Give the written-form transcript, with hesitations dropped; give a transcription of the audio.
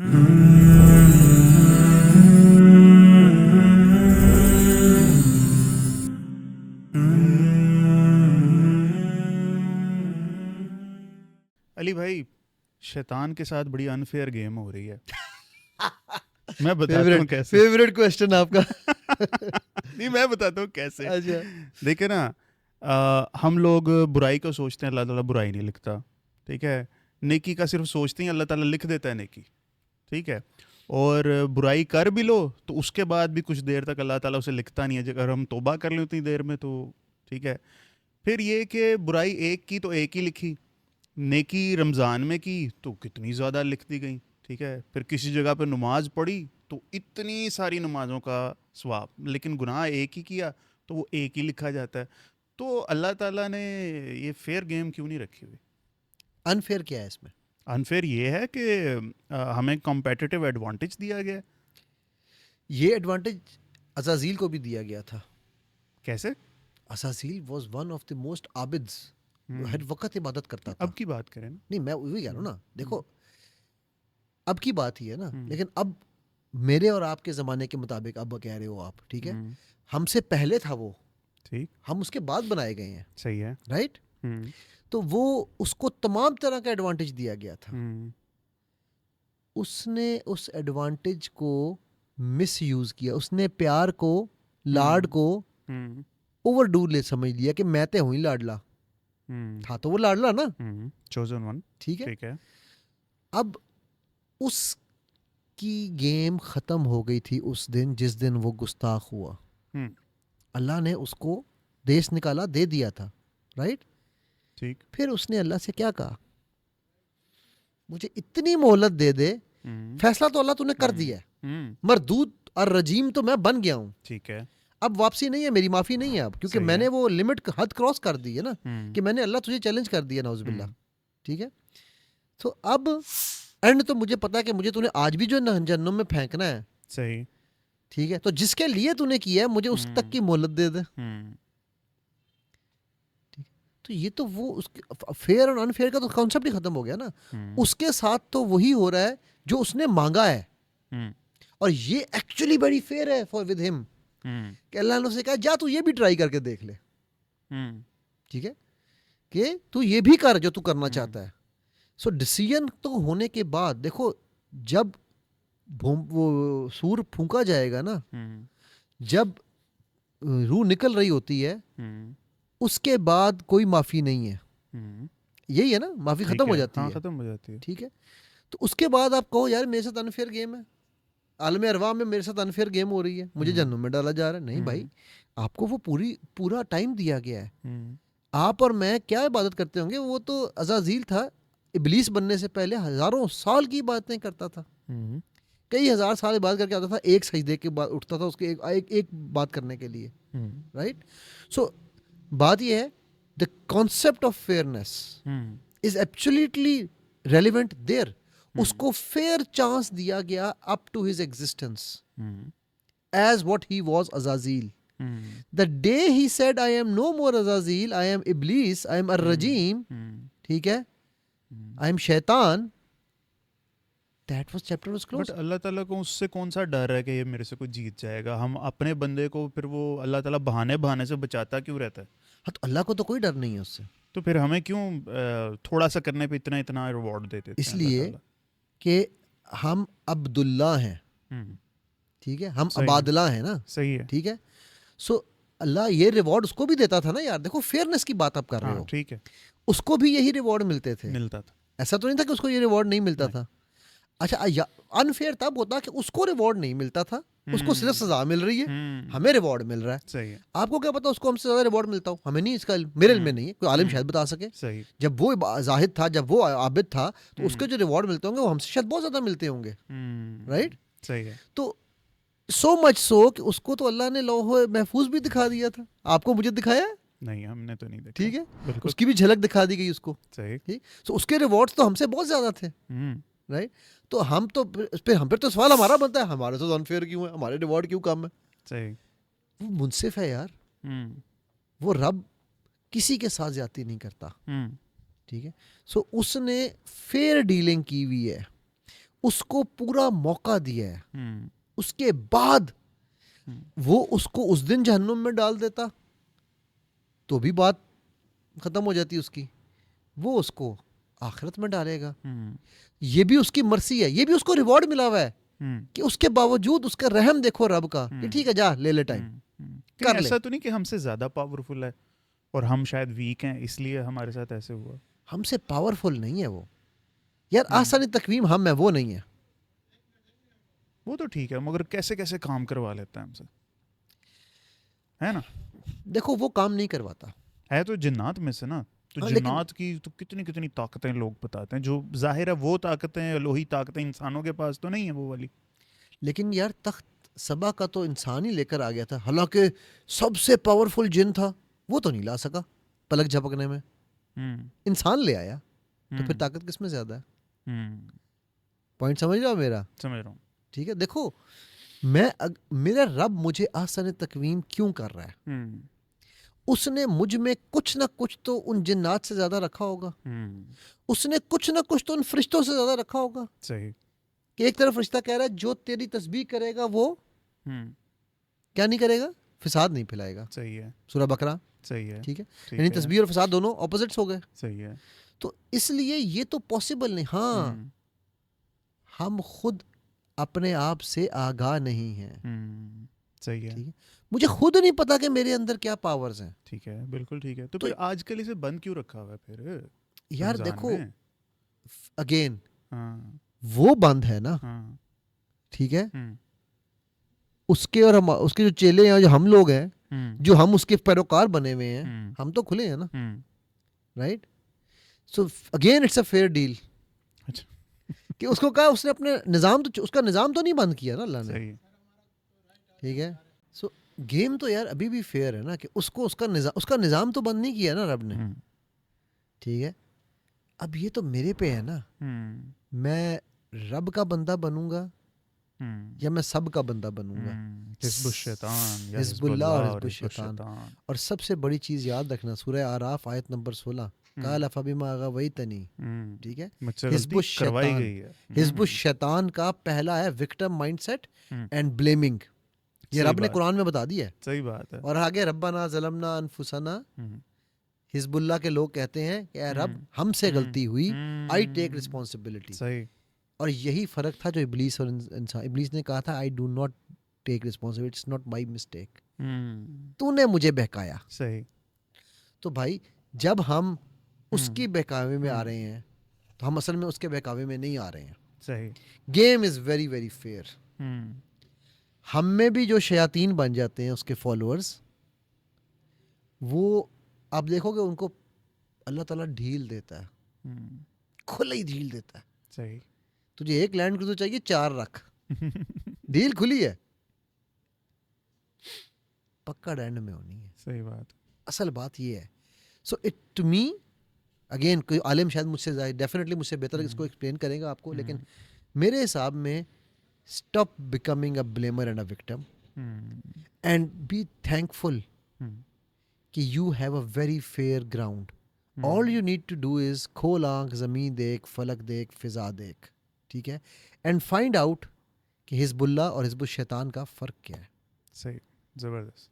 अली भाई, शैतान के साथ बड़ी अनफेयर गेम हो रही है। मैं बताता हूँ कैसे। फेवरेट क्वेश्चन आपका। नहीं, मैं बताता हूँ कैसे। अच्छा, देखे ना, हम लोग बुराई को सोचते हैं, अल्लाह ताला बुराई नहीं लिखता। ठीक है। नेकी का सिर्फ सोचते हैं, अल्लाह ताला लिख देता है नेकी। ठीक है। और बुराई कर भी लो तो उसके बाद भी कुछ देर तक अल्लाह ताला उसे लिखता नहीं है, अगर हम तौबा कर लें उतनी देर में तो। ठीक है। फिर ये कि बुराई एक की तो एक ही लिखी, नेकी रमज़ान में की तो कितनी ज़्यादा लिख दी गई। ठीक है। फिर किसी जगह पे नमाज पढ़ी तो इतनी सारी नमाज़ों का सवाब, लेकिन गुनाह एक ही किया तो वो एक ही लिखा जाता है। तो अल्लाह ताला ने ये फेयर गेम क्यों नहीं रखी हुई? अनफेयर क्या है इसमें? अनफेयर ये है कि हमें कॉम्पिटिटिव एडवांटेज दिया गया है। ये एडवांटेज अज़ाज़ील को भी दिया गया था। कैसे? अज़ाज़ील was one of the most आबिद्स, हर वक्त इबादत करता था। अब की बात करें ना। नहीं, मैं वही कह रहा हूँ ना, देखो अब की बात ही है ना, हम्म, लेकिन अब मेरे और आपके ज़माने के मुताबिक अब कह रहे हो आप, ठीक है, हम्म, हमसे पहले था वो, ठीक, हम उसके बाद बनाए गए हैं, सही है। राइट? हम्म, तो वो उसको तमाम तरह का एडवांटेज दिया गया था। हम्म, उसने उस एडवांटेज को मिस यूज किया, उसने प्यार को, लाड हम्म, को हम्म, ओवरडू ले समझ लिया कि मैं तो हूं ही लाडला। हम्म, था तो वो लाडला ना, चोजन वन। ठीक है। ठीक है। अब उसकी गेम खत्म हो गई थी उस दिन जिस दिन वो गुस्ताख हुआ। हम्म, अल्लाह ने उसको देश निकाला, दे दिया था, राइट? ठीक। फिर उसने अल्लाह से क्या कहा? मुझे इतनी मोहलत दे दे, हम्म, फैसला तो अल्लाह तूने कर हम्म, दिया है, हम्म, मरदूद और रजीम तो मैं बन गया हूं, ठीक है। अब वापसी नहीं है, मेरी माफी नहीं है अब, क्योंकि सही है। मैंने वो लिमिट हद क्रॉस कर दी है ना, हम्म, कि मैंने अल्लाह तुझे चैलेंज कर दिया नौजुबिल्ला, हम्म, ठीक है। तो अब एंड तो मुझे पता है कि मुझे तूने आज भी जो जहन्नुम में फेंकना है, सही। ठीक है, तो जिसके लिए तूने किया है मुझे उस तक हम्म, की मोहलत दे दे। हम्म, तो ये तो वो उसके फेयर और अनफेयर का तो कॉन्सेप्ट ही खत्म हो गया ना। हम्म, उसके साथ तो वही हो रहा है जो उसने मांगा है, हम्म, और ये एक्चुअली बड़ी फेयर है फॉर विद हिम, हम्म, कि अल्लाह ने उसे कहा जा तू ये भी ट्राई करके देख ले, हम्म, ठीक है, कि तू ये भी कर जो तू करना हम्म, चाहता है। सो डिसीजन तो होने के बाद देखो, जब वो सूर फूंका जाएगा ना, हम्म, जब रूह निकल रही होती है, हम्म, उसके बाद कोई माफी नहीं है। हम्म, यही है ना, माफी ठीक खत्म हो है। जाती हाँ, है, खत्म हो जाती है। ठीक है। तो उसके बाद आप कहो यार मेरे साथ अनफेयर गेम है, आलम अरवा में मेरे साथ अनफेयर गेम हो रही है, मुझे हम्म, जहन्नुम में डाला जा रहा है। नहीं भाई, हम्म, आपको वो पूरा टाइम दिया गया है। हम्म, आप और मैं क्या इबादत करते होंगे, वो तो अज़ाज़ील था, इबलीस बनने से पहले हजारों साल की बातें करता था, हम्म, कई हजार साल इबादत करके आता था, एक सजदे के बाद उठता था उसके एक बात करने के लिए, हम्म, राइट? सो बात यह है, the concept of fairness hmm, is absolutely relevant there. Hmm, उसको फेयर चांस दिया गया up to his existence hmm, as what he was अज़ाज़ील। Hmm, the day he said I am no more अज़ाज़ील, I am इब्लीस, I am अर्रजीम, hmm, ठीक है, hmm. I am शैतान, that was chapter was but close. अल्लाह ताला को उससे कौन सा डर है कि ये मेरे से कोई जीत जाएगा? हम अपने बंदे को फिर वो अल्लाह ताला बहाने बहाने से बचाता क्यों रहता है? हाँ, तो अल्लाह को तो कोई डर नहीं है उससे, तो फिर हमें क्यों थोड़ा सा करने पे इतना इतना रिवॉर्ड दे देते हैं अल्लाह इसलिए ताला? कि हम अब्दुल्ला हैं, हम्म, ठीक है, हम सही है। अबादला हैं ना, सही है। ठीक है। सो अल्लाह ये रिवॉर्ड उसको भी देता था ना यार, देखो फेयरनेस की बात आप कर रहे हाँ, हो, ठीक है। उसको भी यही रिवॉर्ड मिलते थे, मिलता था। ऐसा तो नहीं था कि उसको ये रिवॉर्ड नहीं मिलता नहीं। था। अच्छा, अनफेयर तब होता कि उसको रिवॉर्ड नहीं मिलता था, उसको सिर्फ हम्म, सजा मिल रही है, हम्म, हमें रिवॉर्ड मिल रहा है। सही है। आपको क्या पता उसको हमसे ज्यादा रिवॉर्ड मिलता हो, हमें नहीं इसका इल्म, मेरे इल्म में नहीं है, कोई आलिम शायद हम्म, बता सके। सही। जब वो जाहिद था, जब वो आबिद था, तो उसके हम्म, जो रिवॉर्ड मिलते होंगे वो हमसे शायद बहुत ज्यादा मिलते होंगे, राइट? सही है। तो सो मच सो कि उसको तो अल्लाह ने लौह महफूज भी दिखा दिया था, आपको मुझे दिखाया है, नहीं, हमने तो नहीं देखा। ठीक है, बिल्कुल उसकी भी झलक दिखा दी गई उसको, सही। ठीक। सो उसके रिवॉर्ड्स तो हमसे बहुत ज्यादा थे, हम्म, राइट? तो हम तो फिर तो सवाल हमारा बनता है, हमारे तो अनफेयर क्यों है, हमारे रिवॉर्ड क्यों कम है? सही। वो मुनसिफ है यार, हम्म, वो रब किसी के साथ ज्यादती नहीं करता, हम्म, ठीक है। सो उसने फेयर डीलिंग की हुई है, उसको पूरा मौका दिया है, उसके बाद वो उसको उस दिन जहन्नुम में डाल देता तो भी बात खत्म हो जाती उसकी, वो उसको आखिरत में डालेगा। ये भी उसकी मर्जी है, ये भी उसको रिवॉर्ड मिला हुआ है कि उसके बावजूद उसका रहम देखो रब का कि ठीक है जा ले ले टाइम कर ले। ऐसा तो नहीं कि हमसे ज्यादा पावरफुल है और हम शायद वीक हैं इसलिए हमारे साथ ऐसे हुआ। हमसे पावरफुल नहीं है वो यार, आसानी तकवीम हम है, वो नहीं है। वो तो ठीक है मगर कैसे कैसे काम करवा लेता है हमसे, है ना। देखो वो काम नहीं करवाता है तो जिन्नात में से ना, तो हाँ, लेकिन जिन्नात की तो कितनी कितनी ताकतें लोग बताते हैं, जो जाहिर है वो ताकतें लोही ताकतें इंसानों के पास तो नहीं है वो वाली। लेकिन यार तख्त सबा का तो इंसान ही लेकर आ गया था, हालांकि सबसे पावरफुल जिन था वो तो नहीं ला सका पलक झपकने में, हम्म इंसान ले आया। तो फिर हम्म ताकत किस में ज्यादा है? हम्म, पॉइंट समझ रहे हो मेरा? समझ रहा हूँ। ठीक है, देखो मेरा रब मुझे आसान तकवीम क्यों कर रहा है? उसने मुझ में कुछ ना कुछ तो उन जिन्नात से ज्यादा रखा होगा, उसने कुछ ना कुछ तो उन फरिश्तों से ज्यादा रखा होगा। सही। कि एक तरफ फरिश्ता कह रहा है जो तेरी तस्बीह करेगा वो क्या नहीं करेगा, फिसाद नहीं फैलाएगा। सही है। सूरह बकरा। सही है। ठीक है, ठीक यानी है। तस्बीह और फिसाद दोनों ऑपोजिट्स हो गए। सही है। तो इसलिए ये तो पॉसिबल नहीं। हाँ, हम खुद अपने आप से आगाह नहीं हैं। सही है। ठीक है, मुझे खुद नहीं पता कि मेरे अंदर क्या पावर्स हैं। ठीक है, बिल्कुल ठीक है। तो तो फिर आजकल इसे बंद क्यों रखा हुआ है फिर यार रमजान देखो में? अगेन हाँ वो बंद है ना, हाँ। ठीक है, उसके और हम उसके जो चेले हैं, जो हम लोग हैं, जो हम उसके पैरोकार बने हुए हैं, हम तो खुले हैं ना, right? So again it's a fair deal अच्छा। कि उसको कहा, उसने अपने निज़ाम तो, उसका निज़ाम तो नहीं बंद किया ना अल्लाह ने। सही है। ठीक है, सो गेम तो यार अभी भी फेयर है ना, कि उसको उसका निज़ाम तो बंद नहीं किया ना रब ने। ठीक है, अब ये तो मेरे पे है ना, मैं रब का बंदा बनूंगा या मैं सब का बंदा बनूंगा। हिज़्बुश शैतान या हिज़्बुल्लाह और हिज़्बुल्लाह हिज़्बुश हिज़्बुश शैतान। शैतान। और सबसे बड़ी चीज़ याद रखना, सूरह आराफ आयत नंबर 16, काल फबिमा अग़वैतनी। ठीक है, मुझसे गलती करवाई गई है। हिज़्बुश शैतान का पहला है विक्टिम माइंडसेट एंड ब्लेमिंग। ये सही रब ने बात। कुरान में बता दिया है। सही बात है। और आगे रब्बना ज़लमना अनफुसना, हिज़्बुल्लाह के लोग कहते हैं कि ए रब हमसे गलती हुई, आई टेक रिस्पॉन्सिबिलिटी। सही। और यही फर्क था जो इब्लीस और इंसान। इब्लीस ने कहा था I do not take responsibility, it's not my mistake, तूने मुझे बहकाया। सही। तो भाई जब हम उसकी बहकावे में आ रहे हैं तो हम असल में उसके बहकावे में नहीं आ रहे हैं। सही। Game is very very fair. हम में भी जो शयातीन बन जाते हैं उसके फॉलोअर्स, वो आप देखोगे उनको अल्लाह ताला ढील देता है, खुला ही ढील देता है। सही। तुझे एक लैंड क्रूजर चाहिए 4 रख, डील खुली है, पक्का एंड में होनी है। सही बात। असल बात ये है। So it to me, again कोई आलिम शायद मुझसे डेफिनेटली मुझसे बेहतर इसको एक्सप्लेन करेगा आपको, लेकिन मेरे हिसाब में stop becoming a blamer and a victim and be thankful कि you have a very fair ground. All you need to do is खोल आंख, ज़मीन देख, फलक देख, फिजा देख, ठीक है, एंड फाइंड आउट कि हिज़्बुल्लाह और हिज़्बुश शैतान का फ़र्क क्या है। सही। ज़बरदस्त।